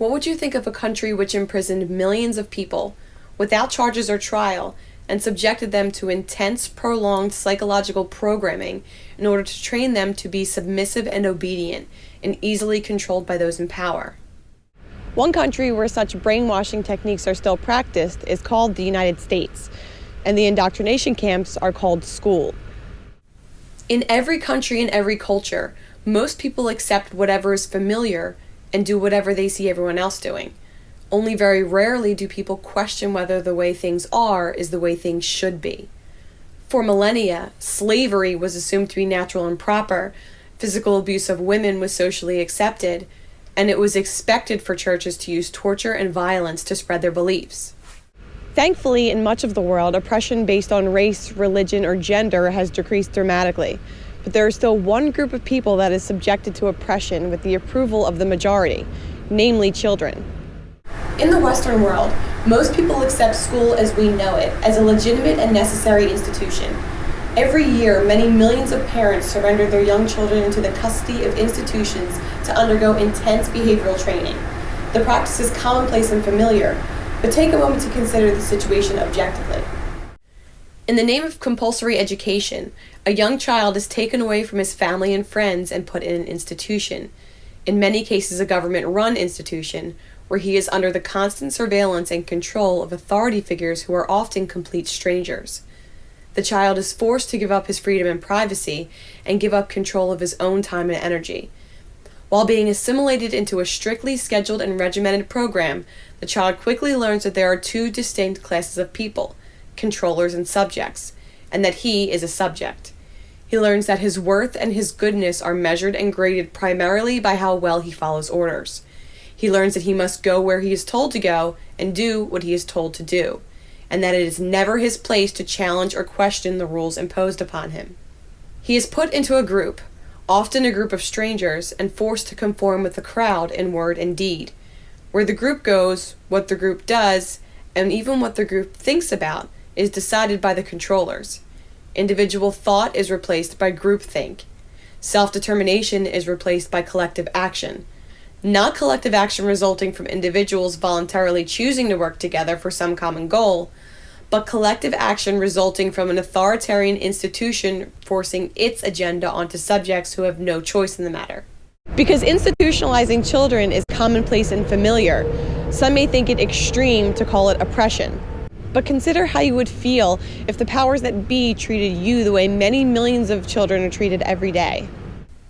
What would you think of a country which imprisoned millions of people without charges or trial and subjected them to intense, prolonged psychological programming in order to train them to be submissive and obedient and easily controlled by those in power? One country where such brainwashing techniques are still practiced is called the United States, and the indoctrination camps are called school. In every country and every culture, most people accept whatever is familiar and do whatever they see everyone else doing. Only very rarely do people question whether the way things are is the way things should be. For millennia, slavery was assumed to be natural and proper, physical abuse of women was socially accepted, and it was expected for churches to use torture and violence to spread their beliefs. Thankfully, in much of the world, oppression based on race, religion, or gender has decreased dramatically. But there is still one group of people that is subjected to oppression with the approval of the majority, namely children. In the Western world, most people accept school as we know it as a legitimate and necessary institution. Every year, many millions of parents surrender their young children into the custody of institutions to undergo intense behavioral training. The practice is commonplace and familiar, but take a moment to consider the situation objectively. In the name of compulsory education, a young child is taken away from his family and friends and put in an institution, in many cases a government-run institution, where he is under the constant surveillance and control of authority figures who are often complete strangers. The child is forced to give up his freedom and privacy and give up control of his own time and energy. While being assimilated into a strictly scheduled and regimented program, the child quickly learns that there are two distinct classes of people, controllers and subjects, and that he is a subject. He learns that his worth and his goodness are measured and graded primarily by how well he follows orders. He learns that he must go where he is told to go and do what he is told to do, and that it is never his place to challenge or question the rules imposed upon him. He is put into a group, often a group of strangers, and forced to conform with the crowd in word and deed. Where the group goes, what the group does, and even what the group thinks about, is decided by the controllers. Individual thought is replaced by groupthink. Self-determination is replaced by collective action. Not collective action resulting from individuals voluntarily choosing to work together for some common goal, but collective action resulting from an authoritarian institution forcing its agenda onto subjects who have no choice in the matter. Because institutionalizing children is commonplace and familiar, some may think it extreme to call it oppression. But consider how you would feel if the powers that be treated you the way many millions of children are treated every day.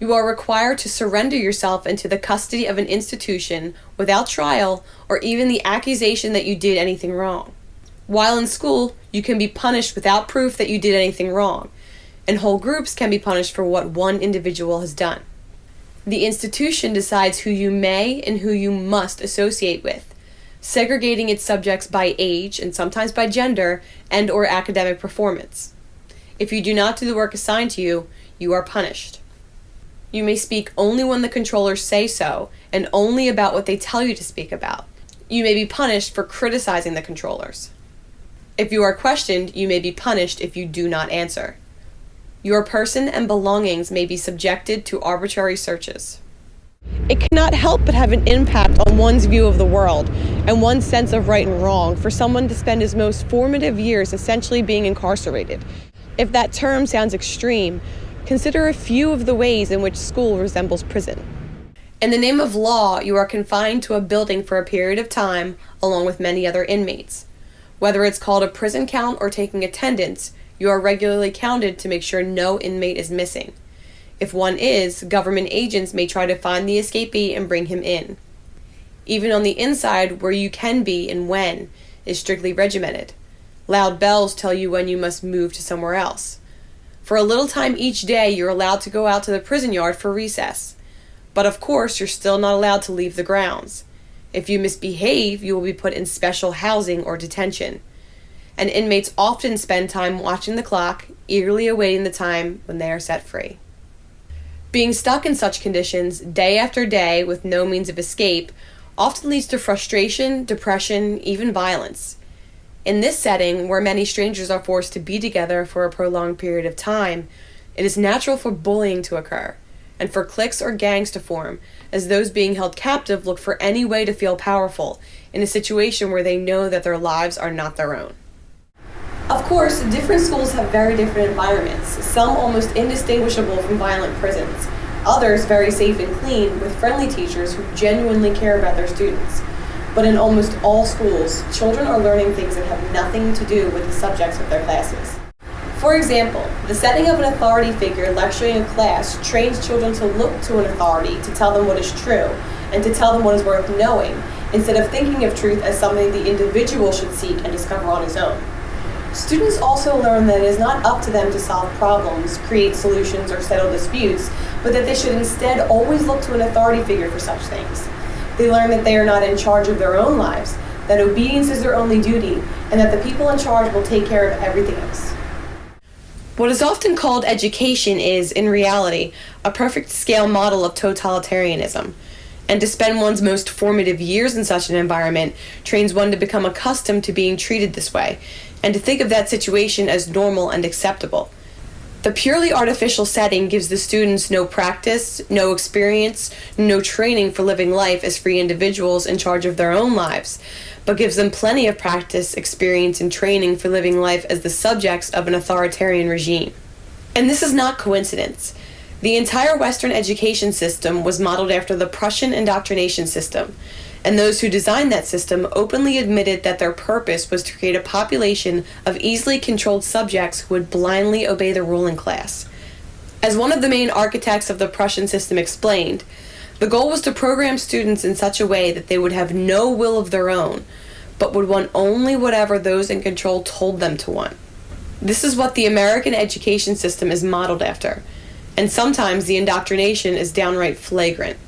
You are required to surrender yourself into the custody of an institution without trial or even the accusation that you did anything wrong. While in school, you can be punished without proof that you did anything wrong, and whole groups can be punished for what one individual has done. The institution decides who you may and who you must associate with, segregating its subjects by age and sometimes by gender and or academic performance. If you do not do the work assigned to you, you are punished. You may speak only when the controllers say so and only about what they tell you to speak about. You may be punished for criticizing the controllers. If you are questioned, you may be punished if you do not answer. Your person and belongings may be subjected to arbitrary searches. It cannot help but have an impact on one's view of the world and one's sense of right and wrong for someone to spend his most formative years essentially being incarcerated. If that term sounds extreme, consider a few of the ways in which school resembles prison. In the name of law, you are confined to a building for a period of time along with many other inmates. Whether it's called a prison count or taking attendance, you are regularly counted to make sure no inmate is missing. If one is, government agents may try to find the escapee and bring him in. Even on the inside, where you can be and when, is strictly regimented. Loud bells tell you when you must move to somewhere else. For a little time each day, you're allowed to go out to the prison yard for recess. But of course, you're still not allowed to leave the grounds. If you misbehave, you will be put in special housing or detention. And inmates often spend time watching the clock, eagerly awaiting the time when they are set free. Being stuck in such conditions, day after day, with no means of escape, often leads to frustration, depression, even violence. In this setting, where many strangers are forced to be together for a prolonged period of time, it is natural for bullying to occur, and for cliques or gangs to form, as those being held captive look for any way to feel powerful in a situation where they know that their lives are not their own. Of course, different schools have very different environments, some almost indistinguishable from violent prisons, others very safe and clean with friendly teachers who genuinely care about their students. But in almost all schools, children are learning things that have nothing to do with the subjects of their classes. For example, the setting of an authority figure lecturing a class trains children to look to an authority to tell them what is true and to tell them what is worth knowing, instead of thinking of truth as something the individual should seek and discover on his own. Students also learn that it is not up to them to solve problems, create solutions, or settle disputes, but that they should instead always look to an authority figure for such things. They learn that they are not in charge of their own lives, that obedience is their only duty, and that the people in charge will take care of everything else. What is often called education is, in reality, a perfect scale model of totalitarianism. And to spend one's most formative years in such an environment trains one to become accustomed to being treated this way, and to think of that situation as normal and acceptable. The purely artificial setting gives the students no practice, no experience, no training for living life as free individuals in charge of their own lives, but gives them plenty of practice, experience, and training for living life as the subjects of an authoritarian regime. And this is not coincidence. The entire Western education system was modeled after the Prussian indoctrination system, and those who designed that system openly admitted that their purpose was to create a population of easily controlled subjects who would blindly obey the ruling class. As one of the main architects of the Prussian system explained, the goal was to program students in such a way that they would have no will of their own, but would want only whatever those in control told them to want. This is what the American education system is modeled after, and sometimes the indoctrination is downright flagrant.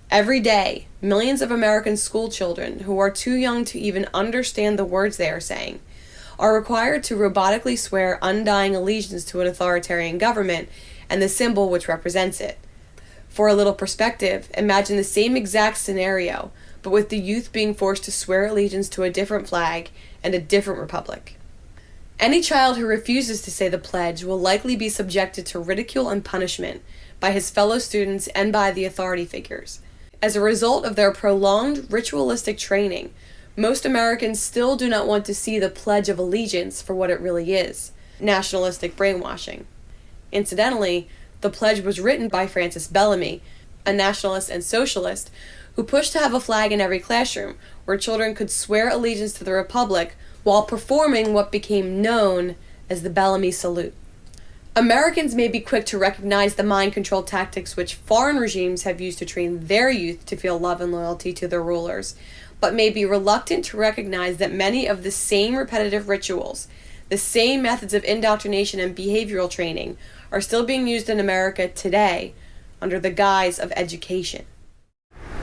Every day, millions of American school children who are too young to even understand the words they are saying are required to robotically swear undying allegiance to an authoritarian government and the symbol which represents it. For a little perspective, imagine the same exact scenario, but with the youth being forced to swear allegiance to a different flag and a different republic. Any child who refuses to say the pledge will likely be subjected to ridicule and punishment by his fellow students and by the authority figures. As a result of their prolonged ritualistic training, most Americans still do not want to see the Pledge of Allegiance for what it really is, nationalistic brainwashing. Incidentally, the pledge was written by Francis Bellamy, a nationalist and socialist, who pushed to have a flag in every classroom where children could swear allegiance to the Republic while performing what became known as the Bellamy Salute. Americans may be quick to recognize the mind control tactics which foreign regimes have used to train their youth to feel love and loyalty to their rulers, but may be reluctant to recognize that many of the same repetitive rituals, the same methods of indoctrination and behavioral training, are still being used in America today under the guise of education.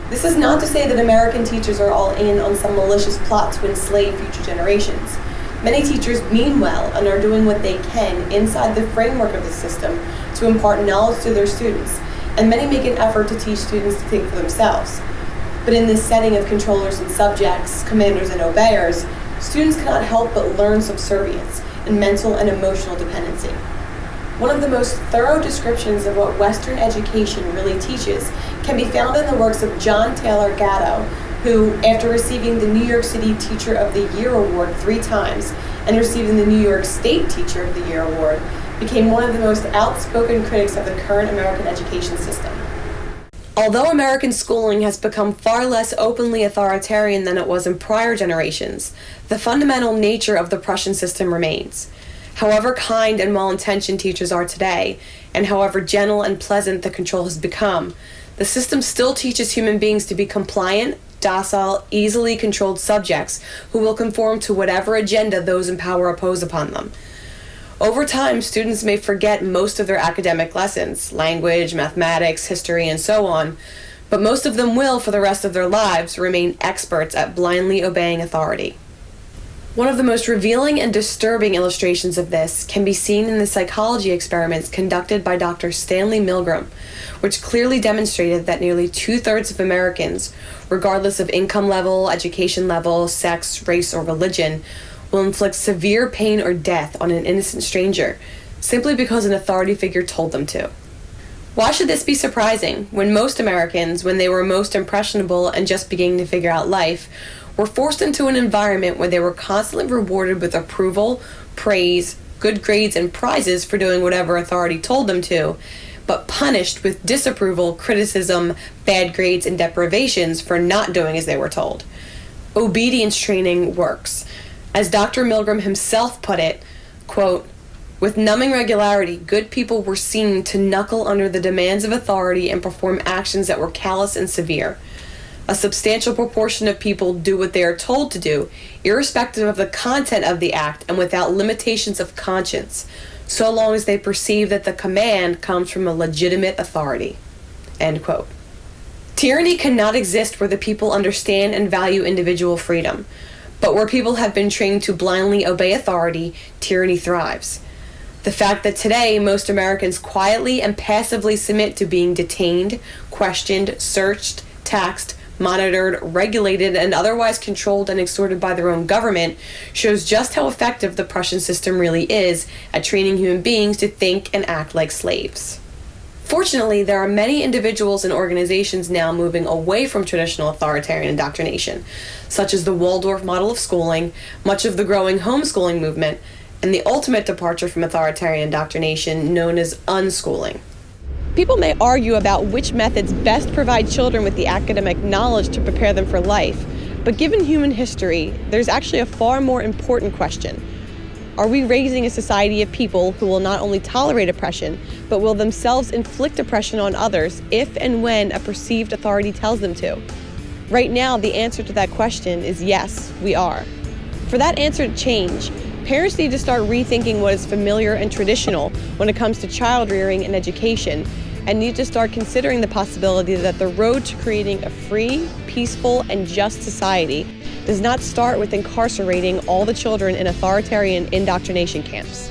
This is not to say that American teachers are all in on some malicious plot to enslave future generations. Many teachers mean well and are doing what they can inside the framework of the system to impart knowledge to their students, and many make an effort to teach students to think for themselves. But in this setting of controllers and subjects, commanders and obeyers, students cannot help but learn subservience and mental and emotional dependency. One of the most thorough descriptions of what Western education really teaches can be found in the works of John Taylor Gatto, who, after receiving the New York City Teacher of the Year Award 3 times and receiving the New York State Teacher of the Year Award, became one of the most outspoken critics of the current American education system. Although American schooling has become far less openly authoritarian than it was in prior generations, the fundamental nature of the Prussian system remains. However kind and well-intentioned teachers are today, and however gentle and pleasant the control has become, the system still teaches human beings to be compliant, docile, easily controlled subjects who will conform to whatever agenda those in power oppose upon them. Over time, students may forget most of their academic lessons, language, mathematics, history, and so on, but most of them will, for the rest of their lives, remain experts at blindly obeying authority. One of the most revealing and disturbing illustrations of this can be seen in the psychology experiments conducted by Dr. Stanley Milgram, which clearly demonstrated that nearly 2/3 of Americans, regardless of income level, education level, sex, race, or religion, will inflict severe pain or death on an innocent stranger simply because an authority figure told them to. Why should this be surprising when most Americans, when they were most impressionable and just beginning to figure out life, were forced into an environment where they were constantly rewarded with approval, praise, good grades, and prizes for doing whatever authority told them to, but punished with disapproval, criticism, bad grades, and deprivations for not doing as they were told? Obedience training works. As Dr. Milgram himself put it, quote, "With numbing regularity, good people were seen to knuckle under the demands of authority and perform actions that were callous and severe. A substantial proportion of people do what they are told to do, irrespective of the content of the act and without limitations of conscience, so long as they perceive that the command comes from a legitimate authority." End quote. Tyranny cannot exist where the people understand and value individual freedom, but where people have been trained to blindly obey authority, tyranny thrives. The fact that today most Americans quietly and passively submit to being detained, questioned, searched, taxed, monitored, regulated, and otherwise controlled and extorted by their own government shows just how effective the Prussian system really is at training human beings to think and act like slaves. Fortunately, there are many individuals and organizations now moving away from traditional authoritarian indoctrination, such as the Waldorf model of schooling, much of the growing homeschooling movement, and the ultimate departure from authoritarian indoctrination known as unschooling. People may argue about which methods best provide children with the academic knowledge to prepare them for life, but given human history, there's actually a far more important question. Are we raising a society of people who will not only tolerate oppression, but will themselves inflict oppression on others if and when a perceived authority tells them to? Right now, the answer to that question is yes, we are. For that answer to change, parents need to start rethinking what is familiar and traditional when it comes to child rearing and education, and need to start considering the possibility that the road to creating a free, peaceful, and just society does not start with incarcerating all the children in authoritarian indoctrination camps.